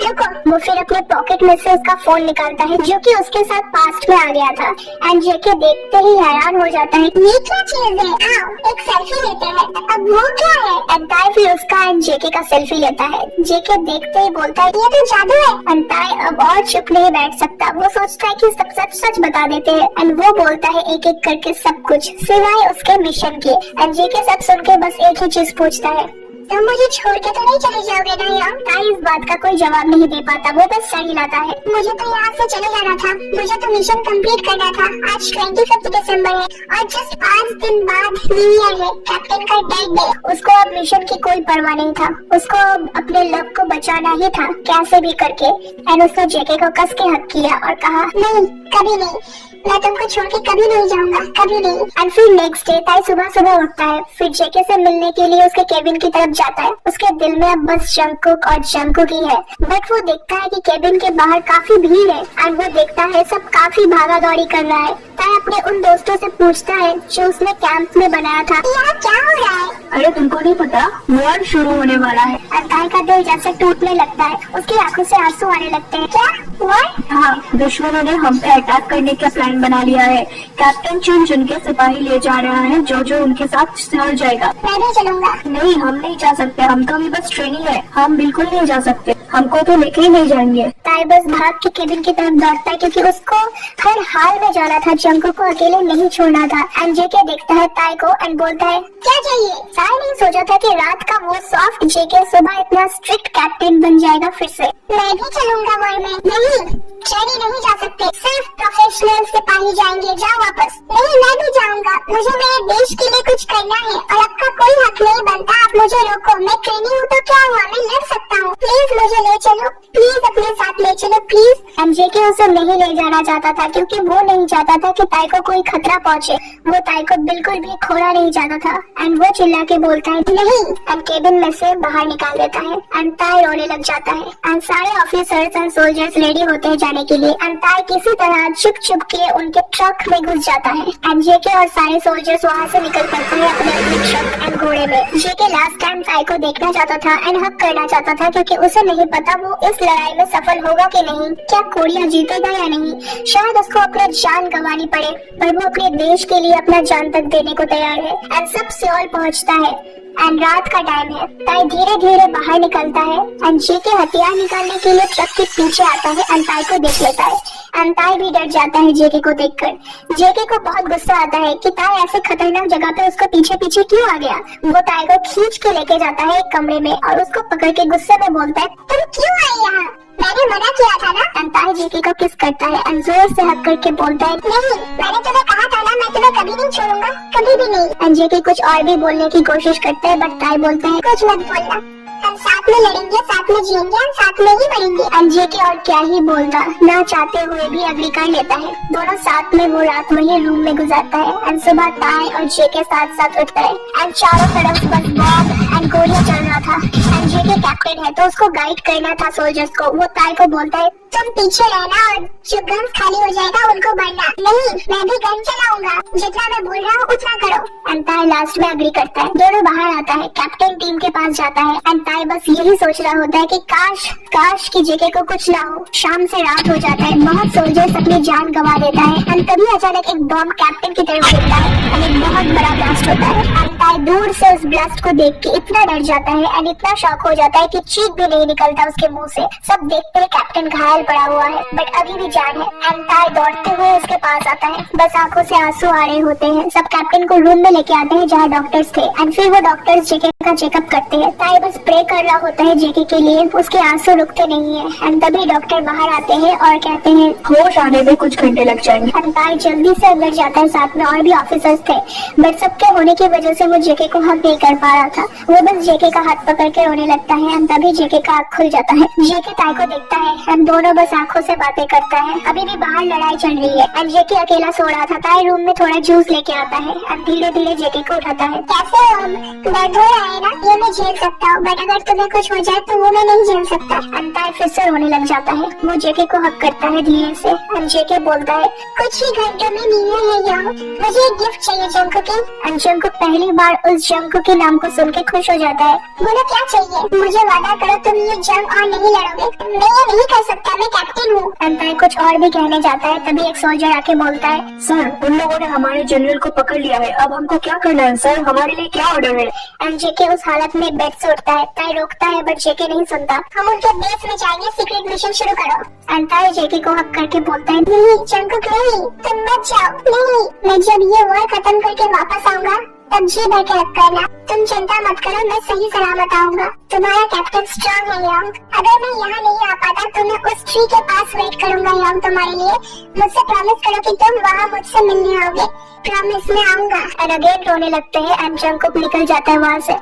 रुको। वो फिर अपने पॉकेट में से उसका फोन निकालता है जो कि उसके साथ पास्ट में आ गया था। एंड जेके देखते ही हैरान हो जाता है, ये क्या चीज है? आओ एक सेल्फी लेते हैं। अब वो क्या है? एंड ताई फिर उसका एंड जेके का सेल्फी लेता है। जेके देखते ही बोलता है, ये तो जादू है। एंड ताई अब और चुप नहीं बैठ सकता। वो सोचता है कि सब सच सच बता देते हैं। एंड वो बोलता है एक एक करके सब कुछ सिवाय उसके मिशन के। एंड जेके सब सुन के बस एक ही चीज पूछता है, तुम मुझे छोड़ के तो नहीं चले जाओगे ना यार? ताई इस बात का कोई जवाब नहीं दे पाता। वो बस सर हिलाता है, मुझे तो यहाँ से चले जाना था, मुझे तो मिशन कंप्लीट करना था। आज 25 दिसंबर है और जस्ट 5 दिन बाद न्यू ईयर है, कैप्टन का डेथ डे। उसको अब मिशन की कोई परवाह नहीं था। उसको अपने लव को बचाना ही था कैसे भी करके। एंड उसने जेके को कस के हक किया और कहा, नहीं कभी नहीं, मैं तुमको छोड़ के कभी नहीं जाऊंगा, कभी नहीं। एंड फिर नेक्स्ट डे ताई सुबह सुबह उठता है। फिर जेके से मिलने के लिए उसके केबिन की तरफ जाता है। उसके दिल में अब बस जंगकुक और जंगकुक ही है। बट वो देखता है कि केबिन के बाहर काफी भीड़ है। एंड वो देखता है सब काफी भागा दौड़ी कर रहा है। ताई अपने उन दोस्तों से पूछता है जो उसने कैंप में बनाया था, यहाँ क्या हो रहा है? अरे तुमको नहीं पता, वॉर शुरू होने वाला है। ताई का दिल जैसे टूटने लगता है। उसकी आंखों से आंसू आने लगते हैं। क्या वॉर? हाँ, दुश्मनों ने हम पे अटैक करने का प्लान बना लिया है। कैप्टन चुन चुन के सिपाही ले जा रहा है जो जो उनके साथ चल जाएगा। मैं भी चलूंगा। नहीं, हम नहीं जा सकते, हम तो अभी बस ट्रेनिंग है, हम बिल्कुल नहीं जा सकते, हमको तो लेके ही नहीं जाएंगे। ताई बस भाग के केबिन की तरफ दौड़ता है क्योंकि उसको हर हाल में जाना था, जंगकुक को अकेले नहीं छोड़ना था। एंड जेके देखता है ताई को एंड बोलता है, क्या चाहिए? ताई नहीं सोचा था कि रात का वो सॉफ्ट जेके सुबह इतना स्ट्रिक्ट कैप्टन बन जाएगा फिर से। मैं भी चलूंगा वॉर में। नहीं, ट्रेनिंग नहीं जा सकते, सिर्फ प्रोफेशनल सिपाही जाएंगे, जाओ वापस। नहीं, मैं भी जाऊंगा, मुझे मेरे देश के लिए कुछ करना है और आपका कोई हक नहीं बनता आप मुझे रोको। मैं ट्रेनिंग हूँ तो क्या हुआ, मैं लड़ सकता हूँ। प्लीज मुझे ले चलो, प्लीज अपने साथ ले चलो प्लीज। एंड जेके उसे नहीं ले जाना चाहता था क्योंकि वो नहीं चाहता था कि ताई को कोई खतरा पहुँचे। वो ताई को बिल्कुल भी खोना नहीं चाहता था। एंड वो चिल्ला के बोलता है नहीं, एंड केबिन में से बाहर निकाल देता है। एंड ताई रोने लग जाता है। एंड सारे ऑफिसर्स एंड सोल्जर्स रेडी होते हैं जाने के लिए। एंड ताई किसी तरह छुप छुप के उनके ट्रक में घुस जाता है। एंड जेके और सारे सोल्जर्स वहाँ से निकल पड़ते हैं अपने अपने ट्रक एंड घोड़े में। जेके लास्ट टाइम ताई को देखना चाहता था एंड हक करना चाहता था क्योंकि उसे नहीं पता वो इस लड़ाई में सफल होगा कि नहीं, क्या कोरिया जीतेगा या नहीं। शायद उसको अपनी जान गंवानी पड़े पर वो अपने देश के लिए अपना जान तक देने को तैयार है। एंड सब सियोल पहुँचता है एंड रात का टाइम है। ताई धीरे धीरे बाहर निकलता है एंड जेके हथियार निकालने के लिए ट्रक के पीछे आता है एंड ताई को देख लेता है। एंड ताई भी डर जाता है जेके को देखकर। जेके को बहुत गुस्सा आता है कि ताई ऐसे खतरनाक जगह पे उसको पीछे पीछे क्यों आ गया। वो ताई को खींच के लेके जाता है एक कमरे में और उसको पकड़ के गुस्से में बोलता है, तुम क्यों आई यहाँ? मैंने मना किया था ना। एंड ताई जेके को किस करता है एंड जोर से हक करके बोलता है, नहीं, मैंने तुम्हें कहा था ना मैं तुम्हें कभी नहीं छोड़ूंगा, कभी भी नहीं। एंड जेके कुछ और भी बोलने की कोशिश करता है बट ताई बोलता है, कुछ मत बोलना, हम साथ में लड़ेंगे, साथ में जिएंगे, हम साथ में ही मरेंगे। एंड जेके और क्या ही बोलता, ना चाहते हुए भी अग्री कर लेता है। दोनों साथ में वो रात वही रूम में गुजारता है। एंड सुबह ताई और जेके साथ साथ उठता है एंड चारों तरफ बस बॉम्ब एंड गोलियां चल रहा था। एंड जेके कैप्टन है तो उसको गाइड करना था सोल्जर्स को। वो ताई को बोलता है, तुम पीछे रहना और जो गन्स खाली हो जाएगा उनको भरना। नहीं, मैं भी गन चलाऊंगा, जितना मैं बोल रहा हूँ उतना करो। एंड ताई लास्ट में अग्री करता है। दोनों बाहर आता है, कैप्टन टीम के पास जाता है एंड ताई बस यही सोच रहा होता है कि काश कि जेके को कुछ ना हो। शाम से रात हो जाता है, बहुत सोल्जर्स अपनी जान गंवा देता है। एंड तभी अचानक एक बॉम्ब कैप्टन की तरफ गिरता है एंड एक बहुत बड़ा ब्लास्ट होता है। एंड ताई दूर से उस ब्लास्ट को देख के इतना डर जाता है एंड इतना शॉक हो जाता है कि चीख भी नहीं निकलता उसके मुंह से। सब देखते हैं कैप्टन घायल पड़ा हुआ है बट अभी भी जान है। एंड ताई दौड़ते हुए उसके पास आता है, बस आंखों से आंसू आ रहे होते हैं। सब कैप्टन को रूम में लेके आते हैं जहाँ डॉक्टर्स थे एंड फिर वो डॉक्टर्स जेके का चेकअप करते हैं। ताई बस प्रे कर रहा होता है जेके के लिए, उसके आंसू रुकते नहीं है। एंड तभी डॉक्टर बाहर आते हैं और कहते हैं होश आने में कुछ घंटे लग जाएंगे। एंड ताई जल्दी से अंदर जाता है, साथ में और भी ऑफिसर्स थे बट सबके होने की वजह से वो जेके को हक नहीं कर पा रहा था। वो बस जेके का हाथ पकड़ के रोने लगता है एंड तभी जेके का आँख खुल जाता है। जेके ताई को देखता है एंड दोनों दोनों बस आंखों से बातें करता है। अभी भी बाहर लड़ाई चल रही है एंड जेके अकेला सो रहा था। ताई रूम में थोड़ा जूस लेके आता है एंड धीरे धीरे जेके को उठाता है। कैसे हो? दर्द हो रहा है ना? ये मैं झेल सकता हूँ, बट अगर तुम्हें कुछ हो जाए तो वो मैं नहीं झेल सकता। एंड ताई फिर से रोने लग जाता है। वो जेके को हक करता है धीरे से एंड जेके बोलता है कुछ ही घंटों में न्यू ईयर है यहाँ, मुझे एक गिफ्ट चाहिए जंकुक। एंड जंकुक पहली बार उस जंकुक के नाम को सुन के खुश हो जाता है। बोलो क्या चाहिए? मुझे वादा करो तुम ये जंग और नहीं लड़ोगे। मैं ये नहीं कर सकता, मैं कैप्टन हूँ। एंड ताई कुछ और भी कहने जाता है, तभी एक सोल्जर आके बोलता है सर, उन लोगों ने हमारे जनरल को पकड़ लिया है, अब हमको क्या करना है सर? हमारे लिए क्या ऑर्डर है? एंड जेके उस हालत में बेड से उठता है। ताई रोकता है बट जेके नहीं सुनता। हम उनके बेस में जाएंगे, सीक्रेट मिशन शुरू करो। एंड ताई जेके को हक करके बोलता है नहीं जंकुक नहीं, तुम मत जाओ। नहीं, मैं जब ये वॉर खत्म करके वापस आऊंगा तब जी भर के हक करना। तुम चिंता मत करो, मैं सही सलामत आऊंगा। तुम्हारा कैप्टन स्ट्रॉन्ग है यंग। अगर मैं यहाँ नहीं आ पाता तो मैं उस ट्री के पास वेट करूंगा यंग तुम्हारे लिए। मुझसे प्रॉमिस करो कि तुम वहाँ मुझसे मिलने आओगे। प्रॉमिस में आऊंगा। एंड अगेन रोने लगते हैं एंड जंकुक निकल जाता है वहाँ से।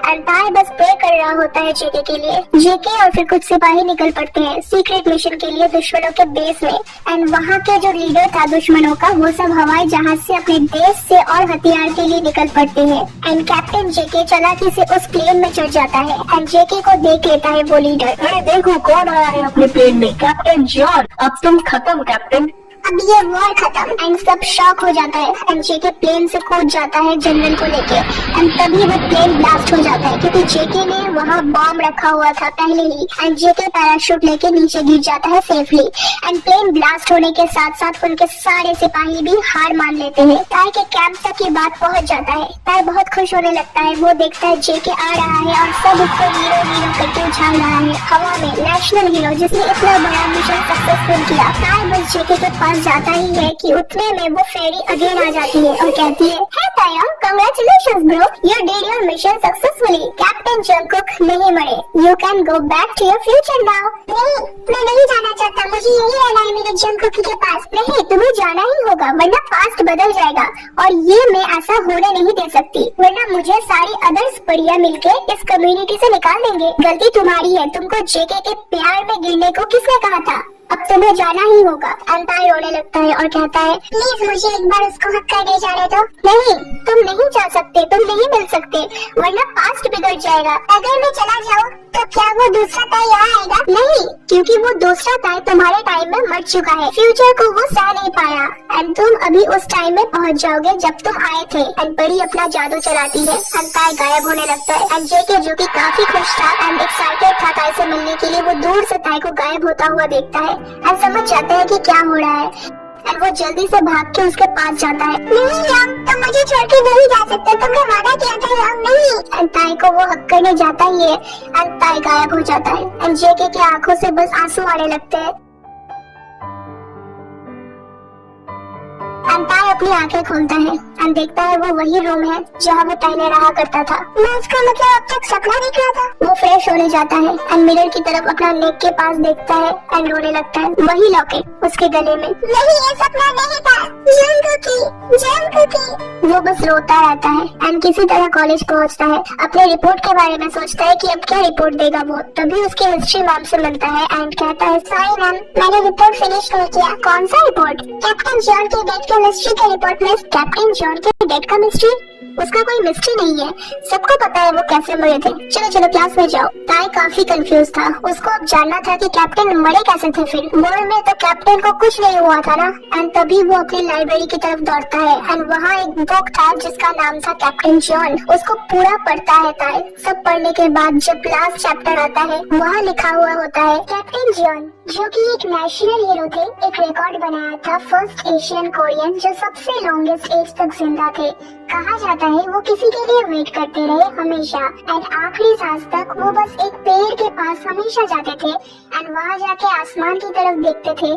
एंड ताई बस प्रे कर रहा होता है जेके के लिए। जेके और फिर कुछ सिपाही निकल पड़ते हैं सीक्रेट मिशन के लिए दुश्मनों के बेस में। एंड वहाँ के जो लीडर था दुश्मनों का, वो सब हवाई जहाज से अपने देश से और हथियार के लिए निकल पड़ते हैं। एंड कैप्टन जेके चालाकी से उस प्लेन में चढ़ जाता है एंड जेके को देख लेता है वो लीडर। अरे देखो कौन आया है अपने प्लेन में, कैप्टन जॉन। अब तुम खत्म कैप्टन। अब ये वॉर खत्म। एंड सब शॉक हो जाता है एंड जेके प्लेन से कूद जाता है जनरल को लेके। एंड तभी वो प्लेन ब्लास्ट हो जाता है क्योंकि जेके ने वहाँ बॉम्ब रखा हुआ था पहले ही। एंड जेके पैराशूट लेके नीचे गिर जाता है सेफली। एंड प्लेन ब्लास्ट होने के साथ साथ उनके सारे सिपाही भी हार मान लेते हैं। ताई के कैंप तक ये बात पहुँच जाता है। ताई बहुत खुश होने लगता है। वो देखता है जेके आ रहा है और सब उसको हीरो हीरो करके उछाल रहा है हवा में। नेशनल हीरो जिसने इतना बड़ा मिशन सक्सेसफुल किया। ताई बस जेके के पास जाता ही है कि उतने में वो फेरी अगेन आ जाती है और कहती है हे तायम, congratulations bro, you did your mission successfully. Captain Jungkook नहीं मरे। You can go back to your future now. नहीं, मैं नहीं जाना चाहता। मुझे यही रहना है मेरे जंकुक के पास। नहीं, तुम्हें जाना ही होगा वरना पास्ट बदल जाएगा और ये मैं ऐसा होने नहीं दे सकती, वरना मुझे सारी अदर्स परियां मिलके इस कम्युनिटी से निकाल देंगे। गलती तुम्हारी है। तुमको जेके के प्यार में गिरने को किसने कहा था? अब तुम्हें जाना ही होगा। ताई रोने लगता है और कहता है प्लीज मुझे एक बार उसको हक कर दे जाने दो। नहीं, तुम नहीं जा सकते, तुम नहीं मिल सकते, वरना पास्ट बिगड़ जाएगा। अगर मैं चला जाऊँ तो क्या वो दूसरा ताई यहाँ आएगा? नहीं, क्योंकि वो दूसरा ताई तुम्हारे टाइम में मर चुका है। फ्यूचर को वो सह नहीं पाया एंड तुम अभी उस टाइम में पहुंच जाओगे जब तुम आए थे। एंड बड़ी अपना जादू चलाती है एंड ताई गायब होने लगता है। एंड जेके जो कि काफी खुश था एंड एक्साइटेड था ताई से मिलने के लिए, वो दूर से ताई को गायब होता हुआ देखता है एंड समझ जाता है कि क्या हो रहा है। एंड वो जल्दी से भाग के उसके पास जाता है। नहीं यंग, तुम मुझे छोड़ के नहीं जा सकते। तुमने वादा किया था यंग। नहीं। एंड ताई को वो हक करने जाता ही है एंड ताई गायब हो जाता है एंड जेके की आंखों से बस आंसू आने लगते हैं। एंड ताई अपनी आंखें खोलता है एंड देखता है वो वही रूम है जहाँ वो पहले रहा करता था। मैं उसका मतलब अब तक सपना देख रहा था। वो फ्रेश होने जाता है एंड मिरर की तरफ अपना नेक के पास देखता है एंड रोने लगता है। वही लॉकेट उसके गले में। नहीं, ये सपना नहीं था। जंकुकी। वो बस रोता रहता है एंड किसी तरह कॉलेज पहुंचता है। अपने रिपोर्ट के बारे में सोचता है कि अब क्या रिपोर्ट देगा वो। तभी उसकी हिस्ट्री मैम से मिलता है एंड कहता है सॉरी मैम, मैंने रिपोर्ट फिनिश नहीं किया। कौन सा रिपोर्ट? कैप्टन जॉन के डेथ के मिस्ट्री के रिपोर्ट में। कैप्टन जॉन के डेथ का मिस्ट्री? उसका कोई मिस्ट्री नहीं है, सबको पता है वो कैसे मरे थे। चलो चलो क्लास में जाओ। ताई काफी कंफ्यूज था। उसको अब जानना था कि कैप्टन मरे कैसे थे। फिर वॉर में तो कैप्टन को कुछ नहीं हुआ था ना। एंड तभी वो अपनी लाइब्रेरी की तरफ दौड़ता है एंड वहाँ एक बुक था जिसका नाम था कैप्टन जॉन। उसको पूरा पढ़ता है ताई। सब पढ़ने के बाद जब लास्ट चैप्टर आता है वहाँ लिखा हुआ होता है कैप्टन जॉन जो कि एक नेशनल हीरो थे, एक रिकॉर्ड बनाया था फर्स्ट एशियन कोरियन जो सबसे लॉन्गेस्ट एज तक जिंदा थे। कहा जाता है वो किसी के लिए वेट करते रहे हमेशा एंड आखिरी सांस तक वो बस एक पेड़ के पास हमेशा जाते थे एंड वहाँ जाके आसमान की तरफ देखते थे।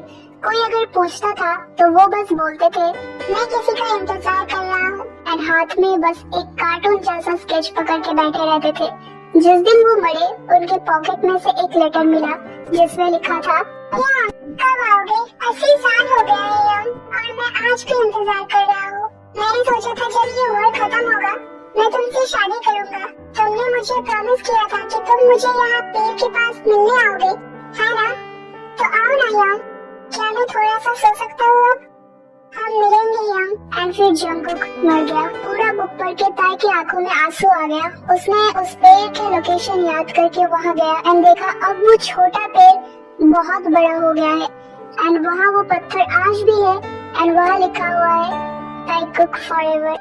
कोई अगर पूछता था तो वो बस बोलते थे मैं किसी का इंतजार कर रहा हूँ एंड हाथ में बस एक कार्टून जैसा स्केच पकड़ के बैठे रहते थे। जिस दिन वो मरे उनके पॉकेट में से एक लेटर मिला जिसमें लिखा था कब आओगे? 80 साल हो गया है और मैं आज भी इंतजार कर रहा हूँ। मैंने सोचा था जब ये वॉर खत्म होगा मैं तुमसे शादी करूंगा। तुमने मुझे प्रॉमिस किया था कि तुम मुझे यहाँ पेड़ के पास मिलने आओगे, है ना? तो आओ ना थोड़ा सा सो सकता हूँ अब? हम मिलेंगे यंग। एंड फिर जंगकुक मर गया। पूरा बुक पढ़ के ताई की आंखों में आंसू आ गया। उसने उस पेड़ के लोकेशन याद करके वहाँ गया एंड देखा अब वो छोटा पेड़ बहुत बड़ा हो गया है एंड वहाँ वो पत्थर आज भी है एंड वहाँ लिखा हुआ है ताई कुक फॉरएवर।